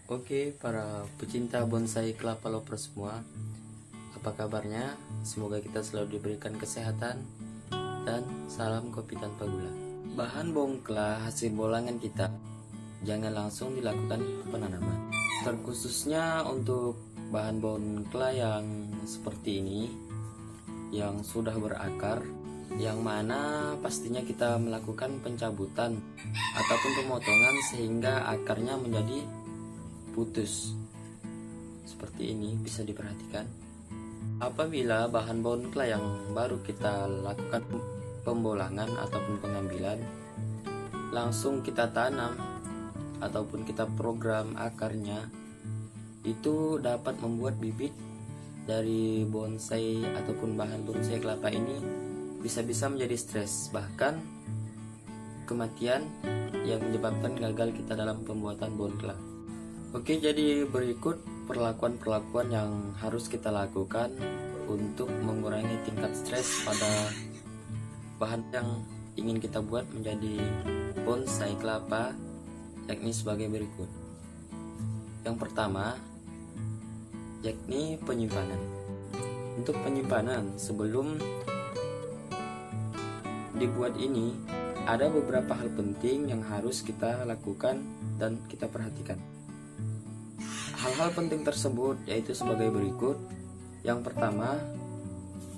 Oke, para pecinta bonsai kelapa loper semua, apa kabarnya? Semoga kita selalu diberikan kesehatan dan salam kopi tanpa gula. Bahan bongkla hasil bolangan kita jangan langsung dilakukan penanaman. Terkhususnya untuk bahan bongkla yang seperti ini, yang sudah berakar, yang mana pastinya kita melakukan pencabutan ataupun pemotongan sehingga akarnya menjadi putus seperti ini. Bisa diperhatikan apabila bahan bongkla yang baru kita lakukan pembolangan ataupun pengambilan langsung kita tanam ataupun kita program akarnya, itu dapat membuat bibit dari bonsai ataupun bahan bonsai kelapa ini bisa-bisa menjadi stres, bahkan kematian yang menyebabkan gagal kita dalam pembuatan bongkla. Oke, jadi berikut perlakuan-perlakuan yang harus kita lakukan untuk mengurangi tingkat stres pada bahan yang ingin kita buat menjadi bonsai kelapa, yakni sebagai berikut. Yang pertama, yakni penyimpanan. Untuk penyimpanan, sebelum dibuat ini, ada beberapa hal penting yang harus kita lakukan dan kita perhatikan. Hal-hal penting tersebut yaitu sebagai berikut. Yang pertama,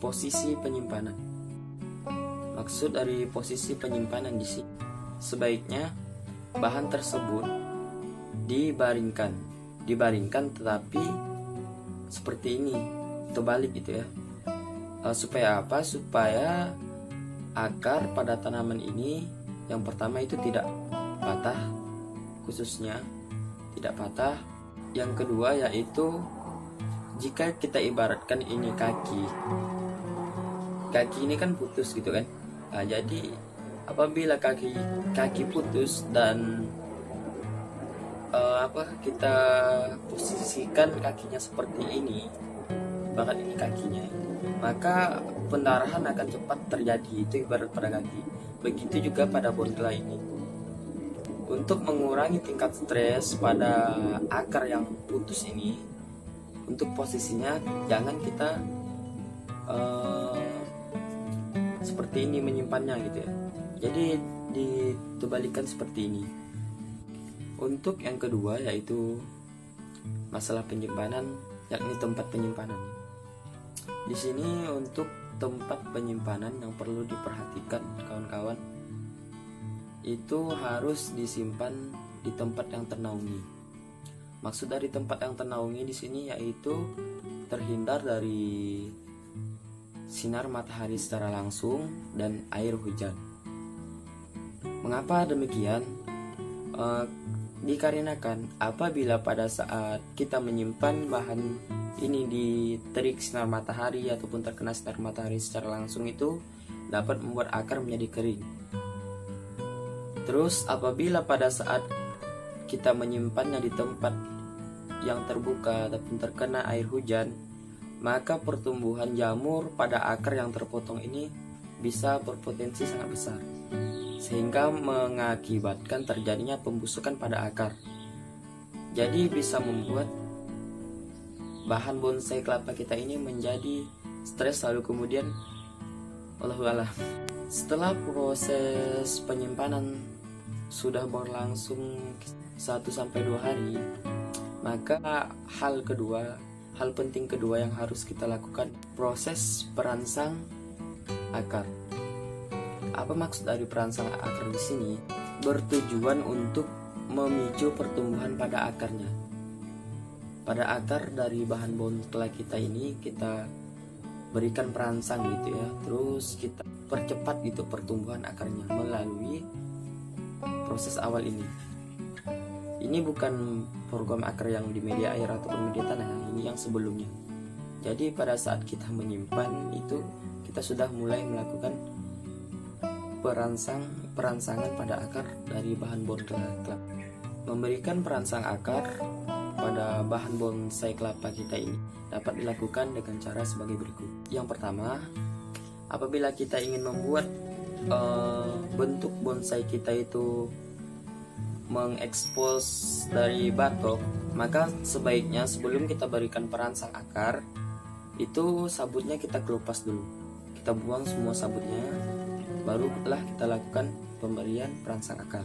posisi penyimpanan. Maksud dari posisi penyimpanan di sini, sebaiknya bahan tersebut dibaringkan tetapi seperti ini, terbalik gitu ya. Supaya apa? Supaya akar pada tanaman ini yang pertama itu tidak patah, khususnya tidak patah. Yang kedua yaitu jika kita ibaratkan ini kaki ini kan putus gitu kan. Jadi apabila kaki putus dan kita posisikan kakinya seperti ini, bahkan ini kakinya, maka pendarahan akan cepat terjadi. Itu ibarat pada kaki. Begitu juga pada bongkla ini. Untuk mengurangi tingkat stres pada akar yang putus ini, untuk posisinya jangan kita seperti ini menyimpannya gitu ya. Jadi diterbalikan seperti ini. Untuk yang kedua yaitu masalah penyimpanan, yakni tempat penyimpanan. Di sini untuk tempat penyimpanan yang perlu diperhatikan kawan-kawan, itu harus disimpan di tempat yang ternaungi. Maksud dari tempat yang ternaungi di sini yaitu terhindar dari sinar matahari secara langsung dan air hujan. Mengapa demikian? Dikarenakan apabila pada saat kita menyimpan bahan ini di terik sinar matahari ataupun terkena sinar matahari secara langsung, itu dapat membuat akar menjadi kering. Terus apabila pada saat kita menyimpannya di tempat yang terbuka ataupun terkena air hujan, maka pertumbuhan jamur pada akar yang terpotong ini bisa berpotensi sangat besar, sehingga mengakibatkan terjadinya pembusukan pada akar. Jadi bisa membuat bahan bonsai kelapa kita ini menjadi stres, lalu kemudian Allahualam. Setelah proses penyimpanan sudah berlangsung 1-2 hari, maka hal penting kedua yang harus kita lakukan, proses perangsang akar. Apa maksud dari perangsang akar di sini? Bertujuan untuk memicu pertumbuhan pada akarnya. Pada akar dari bahan bongkla kita ini kita berikan perangsang gitu ya. Terus kita percepat gitu pertumbuhan akarnya melalui proses awal ini. Ini bukan program akar yang di media air ataupun media tanah, ini yang sebelumnya. Jadi pada saat kita menyimpan itu kita sudah mulai melakukan perangsangan pada akar dari bahan bonsai kelapa. Memberikan perangsang akar pada bahan bonsai kelapa kita ini dapat dilakukan dengan cara sebagai berikut. Yang pertama, apabila kita ingin membuat bentuk bonsai kita itu mengekspos dari batok, Maka sebaiknya sebelum kita berikan perangsang akar, itu sabutnya kita kelupas dulu. Kita buang semua sabutnya, barulah kita lakukan pemberian perangsang akar.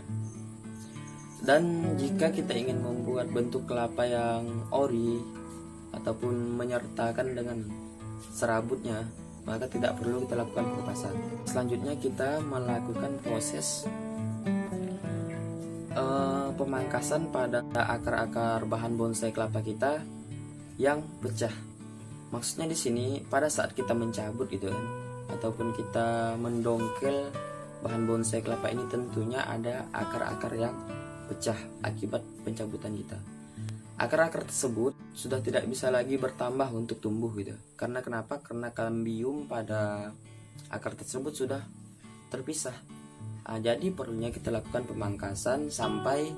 Dan jika kita ingin membuat bentuk kelapa yang ori ataupun menyertakan dengan serabutnya, maka tidak perlu kita lakukan pengepasan. Selanjutnya kita melakukan proses pemangkasan pada akar-akar bahan bonsai kelapa kita yang pecah. Maksudnya di sini pada saat kita mencabut itu kan, ataupun kita mendongkel bahan bonsai kelapa ini, tentunya ada akar-akar yang pecah akibat pencabutan kita. Akar-akar tersebut sudah tidak bisa lagi bertambah untuk tumbuh gitu. Karena kenapa? Karena kambium pada akar tersebut sudah terpisah. Jadi perlunya kita lakukan pemangkasan sampai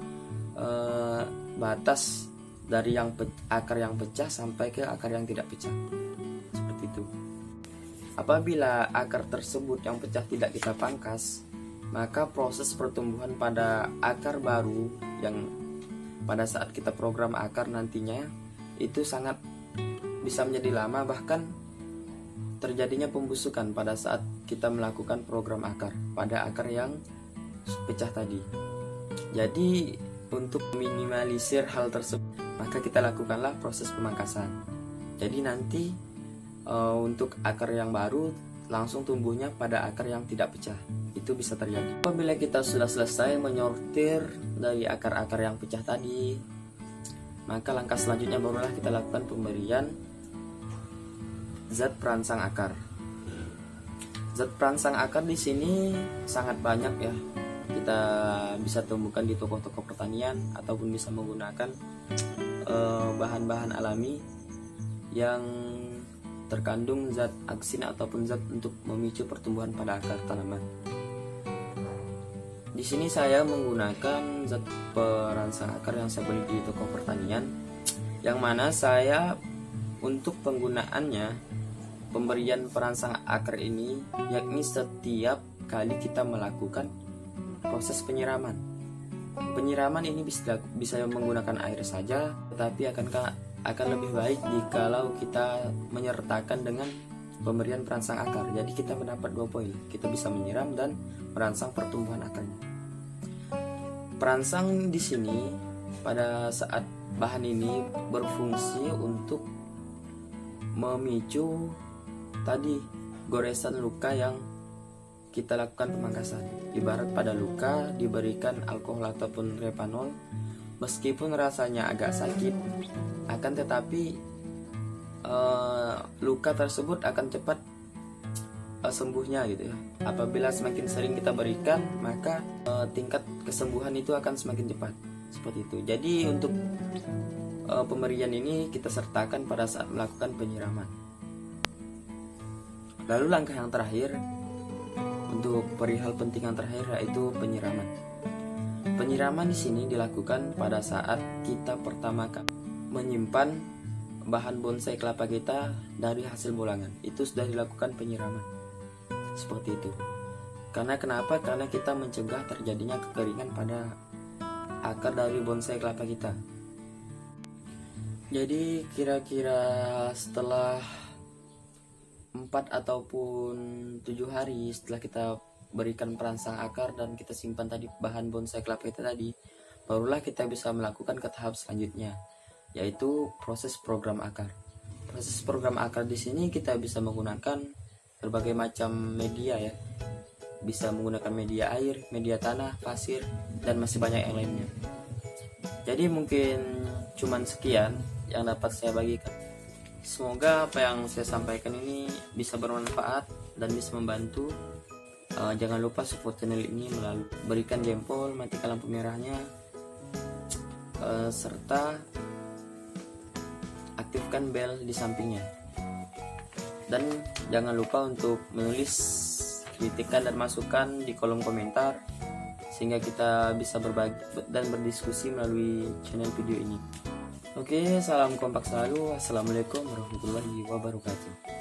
batas dari akar yang pecah sampai ke akar yang tidak pecah. Seperti itu. Apabila akar tersebut yang pecah tidak kita pangkas, maka proses pertumbuhan pada akar baru yang pada saat kita program akar nantinya itu sangat bisa menjadi lama, bahkan terjadinya pembusukan pada saat kita melakukan program akar pada akar yang pecah tadi. Jadi untuk minimalisir hal tersebut, maka kita lakukanlah proses pemangkasan. Jadi nanti untuk akar yang baru langsung tumbuhnya pada akar yang tidak pecah. Itu bisa terjadi. Apabila kita sudah selesai menyortir dari akar-akar yang pecah tadi, maka langkah selanjutnya barulah kita lakukan pemberian zat perangsang akar. Zat perangsang akar di sini sangat banyak ya. Kita bisa temukan di toko-toko pertanian ataupun bisa menggunakan bahan-bahan alami yang terkandung zat aksin ataupun zat untuk memicu pertumbuhan pada akar tanaman. Di sini saya menggunakan zat perangsang akar yang saya beli di toko pertanian, yang mana saya untuk penggunaannya pemberian perangsang akar ini yakni setiap kali kita melakukan proses penyiraman. Penyiraman ini bisa menggunakan air saja, tetapi akan lebih baik jikalau kita menyertakan dengan pemberian perangsang akar. Jadi kita mendapat 2 poin. Kita bisa menyiram dan merangsang pertumbuhan akarnya. Perangsang di sini pada saat bahan ini berfungsi untuk memicu tadi goresan luka yang kita lakukan pemangkasan. Ibarat pada luka diberikan alkohol ataupun repanol, meskipun rasanya agak sakit, akan tetapi luka tersebut akan cepat sembuhnya gitu ya. Apabila semakin sering kita berikan, maka tingkat kesembuhan itu akan semakin cepat. Seperti itu. Jadi untuk pemberian ini kita sertakan pada saat melakukan penyiraman. Lalu langkah yang terakhir, untuk perihal penting yang terakhir, yaitu penyiraman. Penyiraman di sini dilakukan pada saat kita pertama kali menyimpan bahan bonsai kelapa kita dari hasil bulangan. Itu sudah dilakukan penyiraman. Seperti itu. Karena kenapa? Karena kita mencegah terjadinya kekeringan pada akar dari bonsai kelapa kita. Jadi kira-kira setelah 4 ataupun 7 hari setelah kita berikan perangsang akar dan kita simpan tadi bahan bonsai kelapa kita tadi, barulah kita bisa melakukan ke tahap selanjutnya, yaitu proses program akar. Proses program akar di sini kita bisa menggunakan berbagai macam media ya. Bisa menggunakan media air, media tanah, pasir, dan masih banyak yang lainnya. Jadi mungkin cuman sekian yang dapat saya bagikan. Semoga apa yang saya sampaikan ini bisa bermanfaat dan bisa membantu. Jangan lupa support channel ini melalui berikan jempol, matikan lampu merahnya, serta aktifkan bel di sampingnya. Dan jangan lupa untuk menulis kritikan dan masukan di kolom komentar, sehingga kita bisa berbagi dan berdiskusi melalui channel video ini. Oke, salam kompak selalu. Assalamualaikum warahmatullahi wabarakatuh.